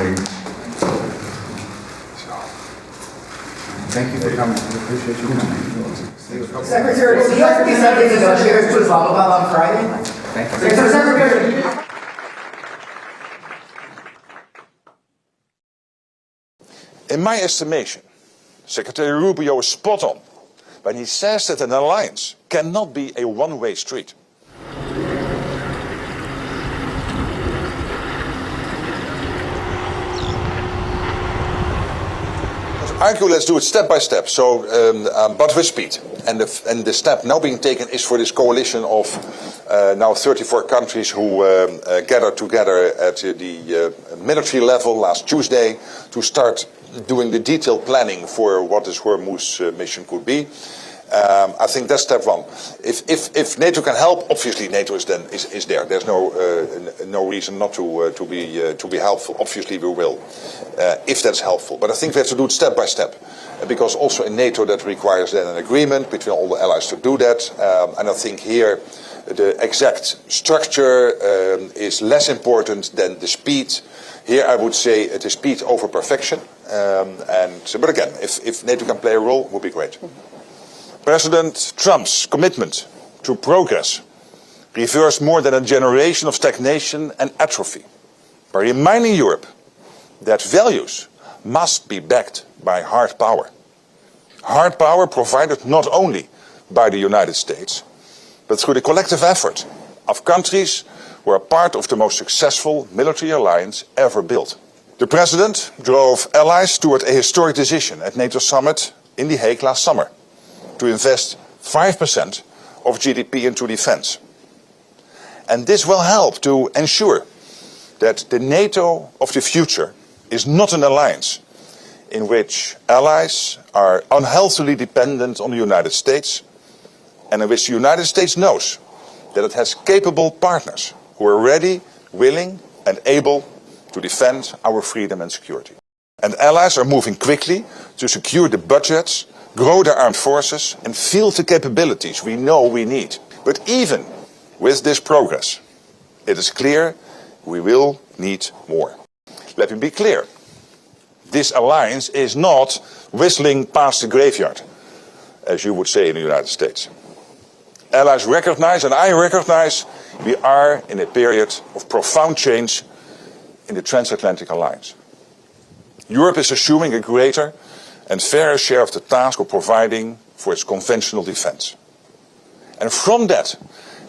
ladies. Thank you for coming. We appreciate you coming. Secretary, will you have to be sending negotiators to Islamabad on Friday? Thank you. Secretary. In my estimation, Secretary Rubio is spot on when he says that an alliance cannot be a one-way street. Argue, let's do it step by step, but with speed. And the step now being taken is for this coalition of now 34 countries who gathered together at the military level last Tuesday to start doing the detailed planning for what this Hormuz mission could be. I think that's step one. If NATO can help, obviously NATO is there. There's no reason not to be helpful. Obviously we will, if that's helpful. But I think we have to do it step by step, because also in NATO that requires then an agreement between all the allies to do that. And I think here the exact structure is less important than the speed. Here I would say it is speed over perfection. But again, if NATO can play a role, it would be great. President Trump's commitment to progress reversed more than a generation of stagnation and atrophy by reminding Europe that values must be backed by hard power. Hard power provided not only by the United States, but through the collective effort of countries who are part of the most successful military alliance ever built. The President drove allies toward a historic decision at NATO summit in The Hague last summer to invest 5% of GDP into defense. And this will help to ensure that the NATO of the future is not an alliance in which allies are unhealthily dependent on the United States, and in which the United States knows that it has capable partners who are ready, willing and able to defend our freedom and security. And allies are moving quickly to secure the budgets, grow their armed forces and field the capabilities we know we need. But even with this progress, it is clear we will need more. Let me be clear. This alliance is not whistling past the graveyard, as you would say in the United States. Allies recognize, and I recognize, we are in a period of profound change in the transatlantic alliance. Europe is assuming a greater and fairer share of the task of providing for its conventional defense. And from that,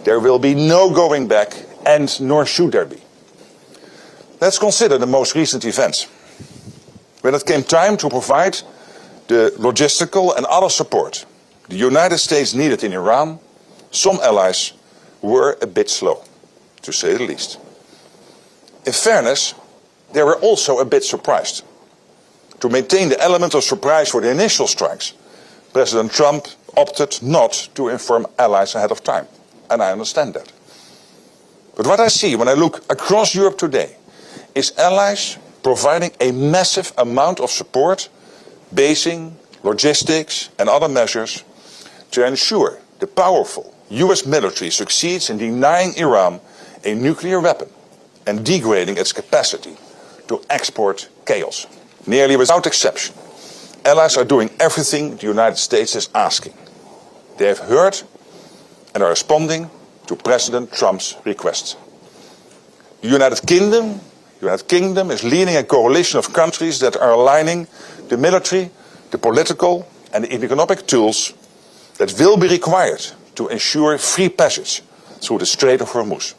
there will be no going back, and nor should there be. Let's consider the most recent events. When it came time to provide the logistical and other support the United States needed in Iran, some allies were a bit slow, to say the least. In fairness, they were also a bit surprised. To maintain the element of surprise for the initial strikes, President Trump opted not to inform allies ahead of time, and I understand that. But what I see when I look across Europe today is allies providing a massive amount of support, basing, logistics and other measures to ensure the powerful US military succeeds in denying Iran a nuclear weapon and degrading its capacity to export chaos. Nearly without exception, allies are doing everything the United States is asking. They have heard and are responding to President Trump's requests. The United Kingdom is leading a coalition of countries that are aligning the military, the political and the economic tools that will be required to ensure free passage through the Strait of Hormuz.